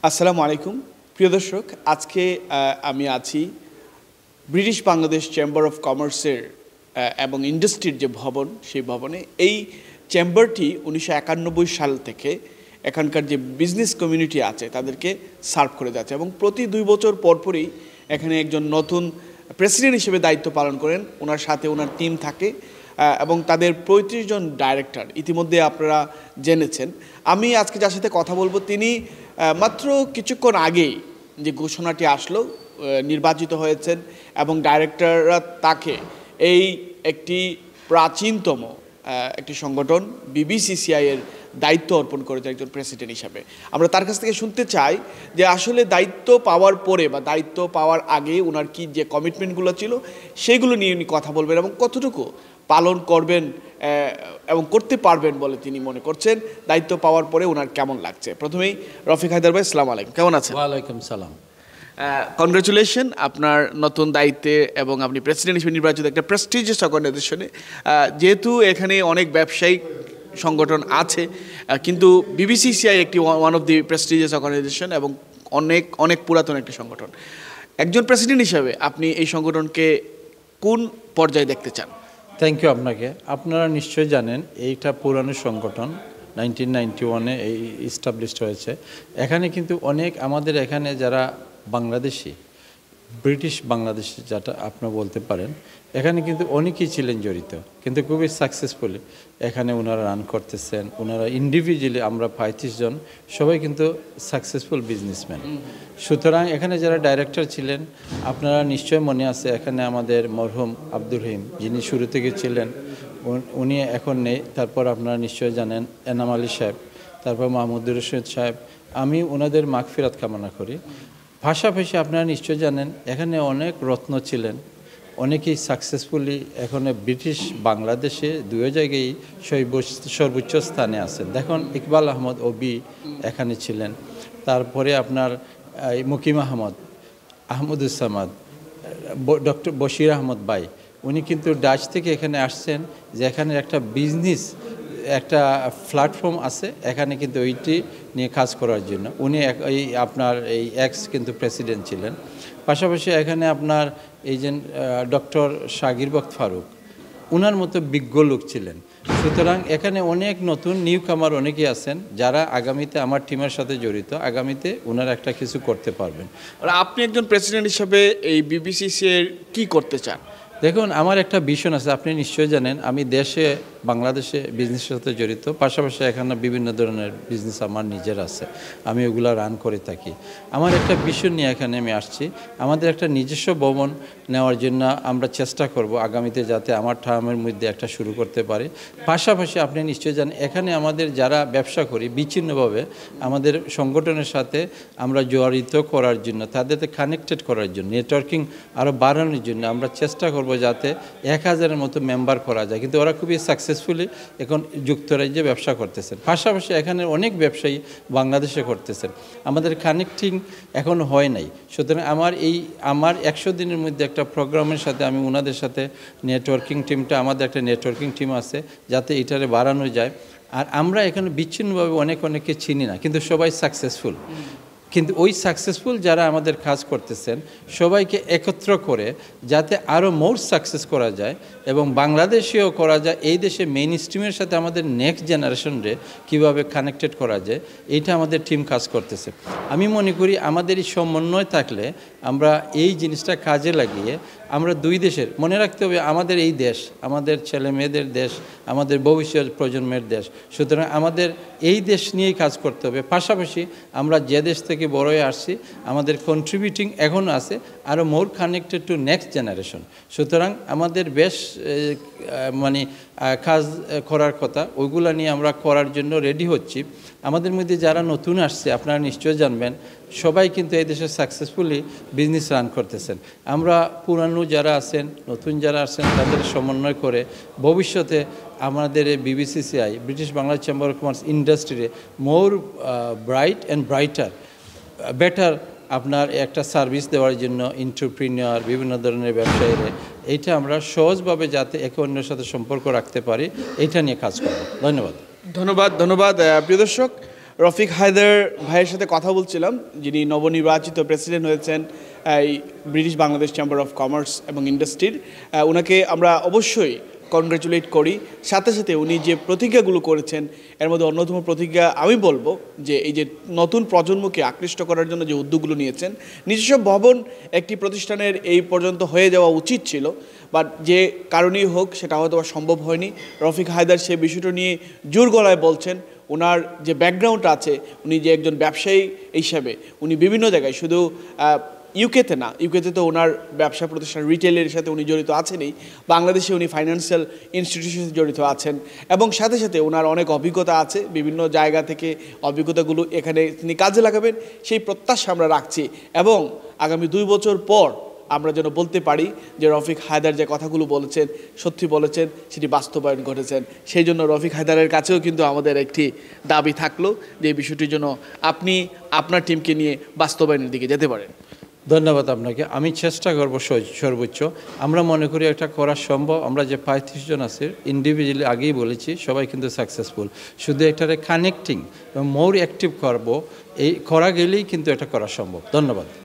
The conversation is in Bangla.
আসসালামু আলাইকুম প্রিয় দর্শক, আজকে আমি আছি ব্রিটিশ বাংলাদেশ চেম্বার অফ কমার্সের এবং ইন্ডাস্ট্রির যে ভবন, সেই ভবনে। এই চেম্বারটি 1991 সাল থেকে এখানকার যে বিজনেস কমিউনিটি আছে তাদেরকে সার্ভ করে যাচ্ছে, এবং প্রতি 2 বছর পরপরই এখানে একজন নতুন প্রেসিডেন্ট হিসেবে দায়িত্ব পালন করেন। ওনার সাথে ওনার টিম থাকে এবং তাদের 35 জন ডাইরেক্টর ইতিমধ্যে আপনারা জেনেছেন। আমি আজকে যার সাথে কথা বলবো তিনি মাত্র কিছুক্ষণ আগেই যে ঘোষণাটি আসলো, নির্বাচিত হয়েছেন এবং ডাইরেক্টররা তাকে এই একটি প্রাচীনতম একটি সংগঠন বিবিসিসিআই এর দায়িত্ব অর্পণ করেছে একজন প্রেসিডেন্ট হিসাবে। আমরা তার কাছ থেকে শুনতে চাই যে আসলে দায়িত্ব পাওয়ার পরে বা দায়িত্ব পাওয়ার আগে ওনার কি যে কমিটমেন্টগুলো ছিল সেইগুলো নিয়ে উনি কথা বলবেন এবং কতটুকু পালন করবেন এবং করতে পারবেন বলে তিনি মনে করছেন। দায়িত্ব পাওয়ার পরে ওনার কেমন লাগছে? প্রথমেই রফিক হায়দার ভাই, আসসালামু আলাইকুম, কেমন আছেন? ওয়ালাইকুম সালাম। কনগ্রাচুলেশন আপনার নতুন দায়িত্বে, এবং আপনি প্রেসিডেন্ট হিসেবে নির্বাচিত একটা প্রেস্টিজিয়াস অর্গানাইজেশনে। যেহেতু এখানে অনেক ব্যবসায়িক সংগঠন আছে, কিন্তু বিবিসিসিআই একটি one of the prestigious organization এবং অনেক অনেক পুরাতন একটি সংগঠন। একজন প্রেসিডেন্ট হিসাবে আপনি এই সংগঠনকে কোন পর্যায়ে দেখতে চান? থ্যাংক ইউ আপনাকে। আপনারা নিশ্চয়ই জানেন এইটা পুরানো সংগঠন, 1991-এ এই ইস্টাবলিশড হয়েছে। এখানে কিন্তু অনেক আমাদের এখানে যারা বাংলাদেশি, ব্রিটিশ বাংলাদেশি যেটা আপনারা বলতে পারেন, এখানে কিন্তু অনেকেই ছিলেন জড়িত, কিন্তু খুবই সাকসেসফুলি এখানে ওনারা রান করতেছেন। ওনারা ইন্ডিভিজুয়ালি আমরা 35 জন সবাই কিন্তু সাকসেসফুল বিজনেসম্যান। সুতরাং এখানে যারা ডাইরেক্টর ছিলেন, আপনারা নিশ্চয় মনে আছে এখানে আমাদের মরহুম আব্দুর রহিম, যিনি শুরু থেকে ছিলেন, উনি এখন নেই। তারপর আপনারা নিশ্চয় জানেন এনাম আলী সাহেব, তারপর মাহমুদুর রশিদ সাহেব। আমি ওনাদের মাগফিরাত কামনা করি। পাশাপাশি আপনারা নিশ্চয় জানেন এখানে অনেক রত্ন ছিলেন, অনেকেই সাকসেসফুলি এখন ব্রিটিশ বাংলাদেশে 2 জায়গায় সর্বোচ্চ স্থানে আছেন। দেখুন ইকবাল আহমদ ওবি এখানে ছিলেন, তারপরে আপনার মুকিম আহমদ, আহমদুসামাদ, ডক্টর বশির আহমদ ভাই, উনি কিন্তু ডাচ থেকে এখানে আসছেন যে এখানে একটা বিজনেস একটা প্ল্যাটফর্ম আছে, এখানে কিন্তু ওইটি নিয়ে কাজ করার জন্য। উনি এই আপনার এই এক্স কিন্তু প্রেসিডেন্ট ছিলেন। পাশাপাশি এখানে আপনার এই যে ডক্টর শাকির বক্ত ফারুক, ওনার মতো বিজ্ঞ লোক ছিলেন। সুতরাং এখানে অনেক নতুন নিউ কামার অনেকেই আছেন যারা আগামীতে আমার টিমের সাথে জড়িত, আগামীতে ওনারা একটা কিছু করতে পারবেন। আর আপনি একজন প্রেসিডেন্ট হিসাবে এই বিবিসিসিআই কি করতে চান? দেখুন, আমার একটা ভিশন আছে, আপনি নিশ্চয়ই জানেন আমি দেশে বাংলাদেশে বিজনেসের সাথে জড়িত, পাশাপাশি এখানে বিভিন্ন ধরনের বিজনেস আমার নিজের আছে, আমি ওগুলো রান করে থাকি। আমার একটা ভিশন নিয়ে এখানে আমি আসছি, আমাদের একটা নিজস্ব ভবন নেওয়ার জন্য আমরা চেষ্টা করব আগামীতে, যাতে আমার টার্মের মধ্যে একটা শুরু করতে পারি। পাশাপাশি আপনি নিশ্চয়ই জানেন এখানে আমাদের যারা ব্যবসা করি বিচ্ছিন্নভাবে আমাদের সংগঠনের সাথে আমরা জড়িত করার জন্য, তাদেরকে কানেক্টেড করার জন্য, নেটওয়ার্কিং আরও বাড়ানোর জন্য আমরা চেষ্টা করব যাতে 1000-এর মতো মেম্বার করা যায়। কিন্তু ওরা খুবই সাকসেসফুলি এখন যুক্তরাজ্যে ব্যবসা করতেছেন। পাশাপাশি এখানে অনেক ব্যবসায়ী বাংলাদেশে করতেছেন, আমাদের কানেক্টিং এখন হয় নাই। সুতরাং আমার 100 দিনের মধ্যে একটা প্রোগ্রামের সাথে আমি ওনাদের সাথে নেটওয়ার্কিং টিমটা, আমাদের একটা নেটওয়ার্কিং টিম আছে যাতে এটারে বাড়ানো যায়। আর আমরা এখানে বিচ্ছিন্নভাবে অনেককে চিনি না, কিন্তু সবাই সাকসেসফুল। কিন্তু ওই সাকসেসফুল যারা আমাদের কাজ করতেছেন সবাইকে একত্র করে যাতে আরও মোর সাকসেস করা যায় এবং বাংলাদেশেও করা যায়, এই দেশে মেইন স্ট্রিমের সাথে আমাদের নেক্সট জেনারেশনরে কীভাবে কানেক্টেড করা যায়, এইটা আমাদের টিম কাজ করতেছে। আমি মনে করি আমাদের এই সমন্বয় থাকলে আমরা এই জিনিসটা কাজে লাগিয়ে আমরা 2 দেশের, মনে রাখতে হবে আমাদের এই দেশ আমাদের ছেলে মেয়েদের দেশ, আমাদের ভবিষ্যৎ প্রজন্মের দেশ। সুতরাং আমাদের এই দেশ নিয়েই কাজ করতে হবে। পাশাপাশি আমরা যে দেশ থেকে বড় হয়ে আসছি, আমাদের কন্ট্রিবিউটিং এখন আছে আরও more connected to next generation. সুতরাং আমাদের বেশ কাজ করার কথা, ওইগুলো নিয়ে আমরা করার জন্য রেডি হচ্ছি। আমাদের মধ্যে যারা নতুন আসছে আপনারা নিশ্চয় জানবেন, সবাই কিন্তু এই দেশে সাকসেসফুলি বিজনেস রান করতেছেন। আমরা পুরানো যারা আছেন, নতুন যারা আছেন, তাদের সমন্বয় করে ভবিষ্যতে আমাদের এই BBCCI British Bangla chamber of commerce ইন্ডাস্ট্রিতে মোর ব্রাইট অ্যান্ড ব্রাইটার বেটার আপনার একটা সার্ভিস দেওয়ার জন্য এন্টারপ্রেনিউর, বিভিন্ন ধরনের ব্যবসায়ীরা, এইটা আমরা সহজভাবে যাতে একে অন্যের সাথে সম্পর্ক রাখতে পারি, এইটা নিয়ে কাজ করব। ধন্যবাদ। ধন্যবাদ। প্রিয় দর্শক, রফিক হায়দার ভাইয়ের সাথে কথা বলছিলাম, যিনি নবনির্বাচিত প্রেসিডেন্ট হয়েছেন এই British Bangladesh chamber of commerce এবং ইন্ডাস্ট্রির। ওনাকে আমরা অবশ্যই কনগ্রাচুলেট করি। সাথে সাথে উনি যে প্রতিজ্ঞাগুলো করেছেন, এর মধ্যে অন্যতম প্রতিজ্ঞা আমি বলবো যে এই যে নতুন প্রজন্মকে আকৃষ্ট করার জন্য যে উদ্যোগগুলো নিয়েছেন, নিজস্ব ভবন একটি প্রতিষ্ঠানের এই পর্যন্ত হয়ে যাওয়া উচিত ছিল, বাট যে কারণেই হোক সেটা হয়তো সম্ভব হয়নি। রফিক হায়দার সে বিষয়টা নিয়ে জোর গলায় বলছেন। ওনার যে ব্যাকগ্রাউন্ড আছে, উনি যে একজন ব্যবসায়ী হিসাবে উনি বিভিন্ন জায়গায়, শুধু ইউকেতে না, ইউকেতে তো ওনার ব্যবসা প্রতিষ্ঠান রিটেলের সাথে উনি জড়িত আছেনই, বাংলাদেশে উনি ফাইন্যান্সিয়াল ইনস্টিটিউশনে জড়িত আছেন এবং সাথে সাথে ওনার অনেক অভিজ্ঞতা আছে, বিভিন্ন জায়গা থেকে অভিজ্ঞতাগুলো এখানে তিনি কাজে লাগাবেন সেই প্রত্যাশা আমরা রাখছি। এবং আগামী 2 বছর পর আমরা যেন বলতে পারি যে রফিক হায়দার যে কথাগুলো বলেছেন, সত্যি বলেছেন, সেটি বাস্তবায়ন ঘটেছেন। সেই জন্য রফিক হায়দারের কাছেও কিন্তু আমাদের একটি দাবি থাকলো যে এই বিষয়টির জন্য আপনি আপনার টিমকে নিয়ে বাস্তবায়নের দিকে যেতে পারেন। ধন্যবাদ আপনাকে। আমি চেষ্টা করব সর্বোচ্চ। আমরা মনে করি এটা করা সম্ভব। আমরা যে 35 জন আছে ইন্ডিভিজুয়ালি আগেই বলেছি, সবাই কিন্তু সাকসেসফুল। শুধু এটারে কানেক্টিং এবং মোর অ্যাক্টিভ করব, এই করা গেলেই কিন্তু এটা করা সম্ভব। ধন্যবাদ।